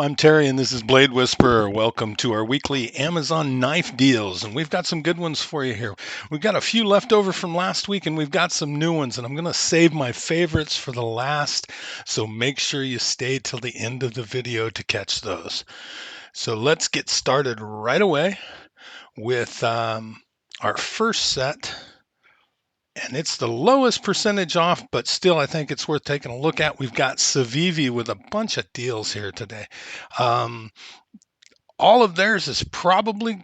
I'm Terry and this is Blade Whisperer. Welcome to our weekly Amazon knife deals. And we've got some good ones for you here. We've got a few left over from last week and we've got some new ones. And I'm going to save my favorites for the last. So make sure you stay till the end of the video to catch those. So let's get started right away with our first set. And it's the lowest percentage off, but still I think it's worth taking a look at. We've got Civivi with a bunch of deals here today. All of theirs is probably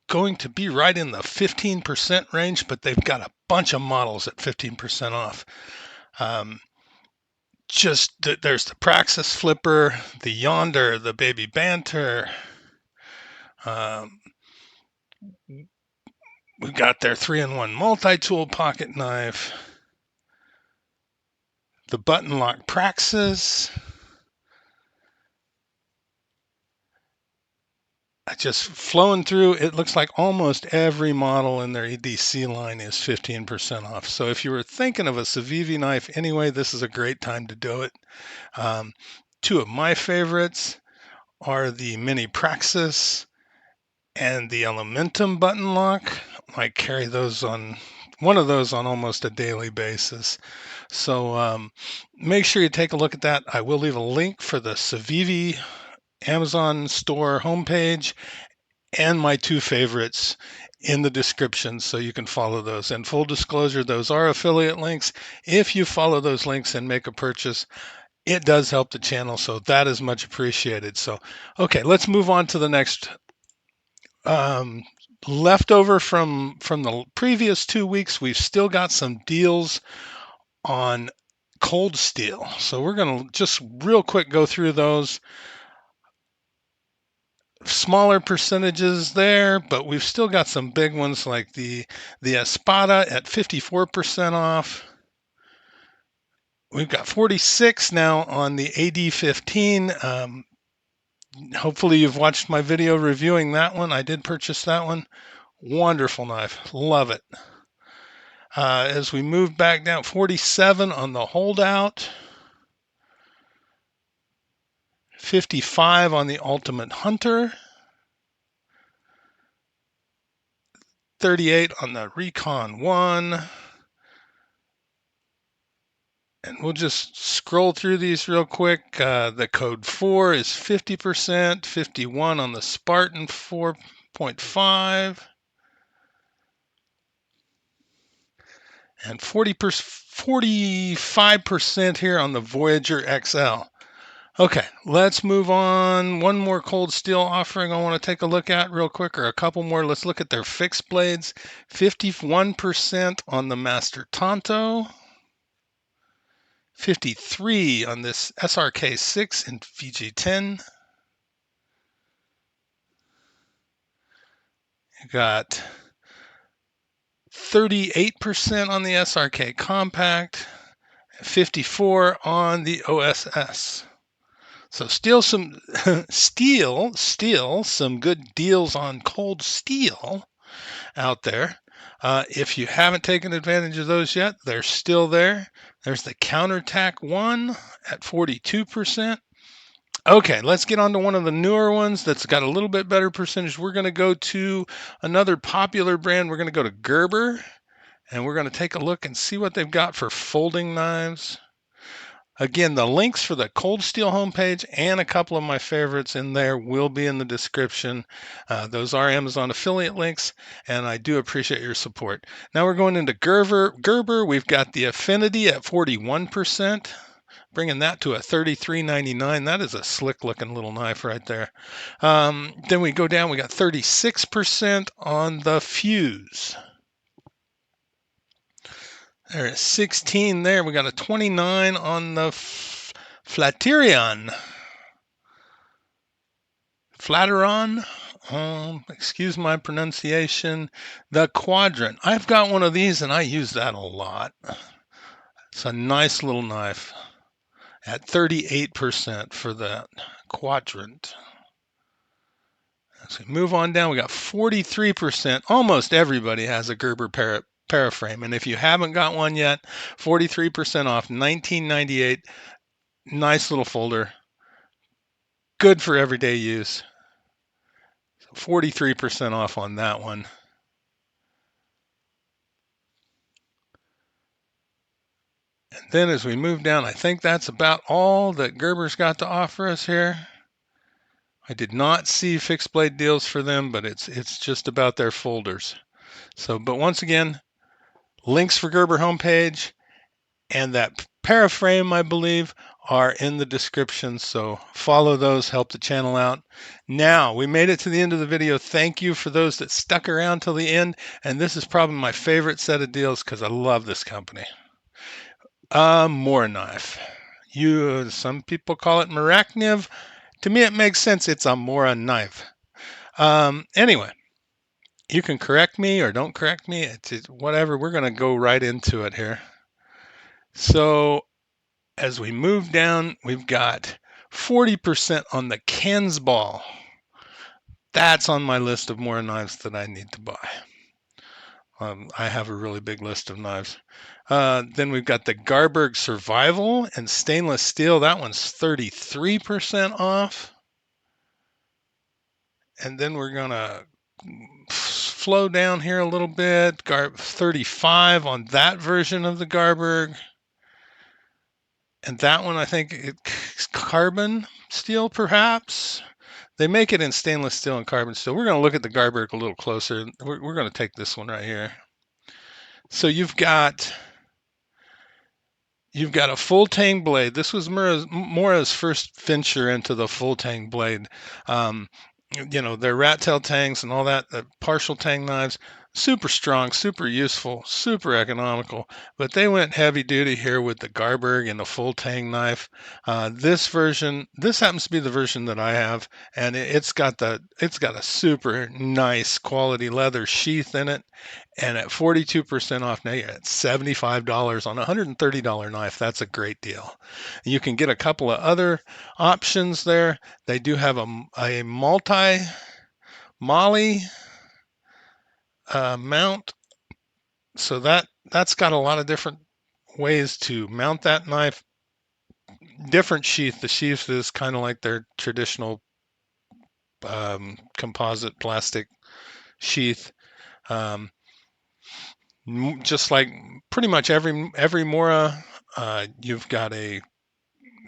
going to be right in the 15% range, but they've got a bunch of models at 15% off. There's the Praxis Flipper, the Yonder, the Baby Banter. We've got their 3-in-1 multi-tool pocket knife, the button lock Praxis. Just flowing through, it looks like almost every model in their EDC line is 15% off. So if you were thinking of a Civivi knife anyway, this is a great time to do it. Two of my favorites are the Mini Praxis and the Elementum button lock. I carry one of those on almost a daily basis. So make sure you take a look at that. I will leave a link for the Civivi Amazon store homepage and my two favorites in the description so you can follow those. And full disclosure, those are affiliate links. If you follow those links and make a purchase, it does help the channel, so that is much appreciated. So, okay, let's move on to the next. Leftover from the previous 2 weeks, we've still got some deals on cold steel. So we're going to just real quick go through those. Smaller percentages there, but we've still got some big ones like the Espada at 54% off. We've got 46 now on the AD15. Hopefully you've watched my video reviewing that one. I did purchase that one. Wonderful knife. Love it. As we move back down, 47 on the holdout. 55 on the Ultimate Hunter. 38 on the Recon 1. And we'll just scroll through these real quick. The Code 4 is 50%, 51 on the Spartan 4.5, and 45% here on the Voyager XL. Okay, let's move on. One more cold steel offering I want to take a look at real quick, or a couple more. Let's look at their fixed blades. 51% on the Master Tonto. 53 on this SRK6 and VG10. You got 38% on the SRK Compact, 54 on the OSS. So still some some good deals on cold steel out there. If you haven't taken advantage of those yet, they're still there. There's the Counterattack 1 at 42%. Okay, let's get on to one of the newer ones that's got a little bit better percentage. We're going to go to another popular brand. We're going to go to Gerber, and we're going to take a look and see what they've got for folding knives. Again, the links for the cold steel homepage and a couple of my favorites in there will be in the description. Those are Amazon affiliate links, and I do appreciate your support. Now we're going into Gerber. We've got the Affinity at 41%, bringing that to a $33.99. That is a slick-looking little knife right there. Then we go down. We got 36% on the Fuse. There is 16 there. We got a 29 on the Flateron. Excuse my pronunciation. The Quadrant. I've got one of these and I use that a lot. It's a nice little knife at 38% for that Quadrant. As we move on down, we got 43%. Almost everybody has a Gerber Paraframe, and if you haven't got one yet, 43% off, $19.98. Nice little folder. good for everyday use. 43% off on that one. And then as we move down, I think that's about all that Gerber's got to offer us here. I did not see fixed blade deals for them, but it's just about their folders. So, but once again, links for Gerber homepage and that paraframe, I believe, are in the description. So follow those, help the channel out. Now, we made it to the end of the video. Thank you for those that stuck around till the end. And this is probably my favorite set of deals because I love this company. Morakniv. Some people call it Morakniv. To me, it makes sense. It's a Morakniv. Anyway, you can correct me or don't correct me. It's whatever. We're going to go right into it here. So as we move down, we've got 40% on the Ken's ball. That's on my list of more knives that I need to buy. I have a really big list of knives. Then we've got the Gerber Survival and stainless steel. That one's 33% off. And then we're going to flow down here a little bit. 35 on that version of the Gerber. And that one, I think it's carbon steel, perhaps. They make it in stainless steel and carbon steel. We're going to look at the Gerber a little closer. We're going to take this one right here. So you've got a full tang blade. This was Mora's first venture into the full tang blade. Their rat tail tangs and all that, the partial tang knives, super strong, super useful, super economical. But they went heavy duty here with the Gerber and the full tang knife. This happens to be the version that I have, and it's got a super nice quality leather sheath in it. And at 42% off, now you're at $75 on a $130 knife. That's a great deal. You can get a couple of other options there. They do have a multi-molly mount. So that's got a lot of different ways to mount that knife. Different sheath. The sheath is kind of like their traditional composite plastic sheath. Just like pretty much every Mora, you've got a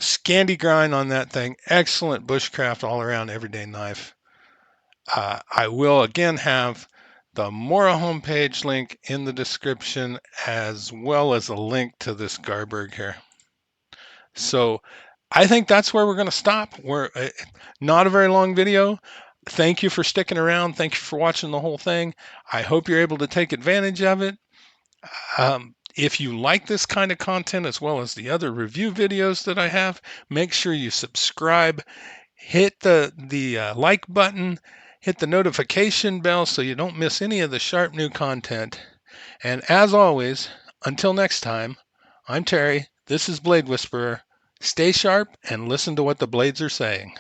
Scandi grind on that thing. Excellent bushcraft all around everyday knife. I will again have the Mora homepage link in the description, as well as a link to this Gerber here. So I think that's where we're going to stop. We're not a very long video. Thank you for sticking around. Thank you for watching the whole thing. I hope you're able to take advantage of it. If you like this kind of content, as well as the other review videos that I have, make sure you subscribe, hit the like button, hit the notification bell so you don't miss any of the sharp new content. And as always, until next time, I'm Terry. This is Blade Whisperer. Stay sharp and listen to what the blades are saying.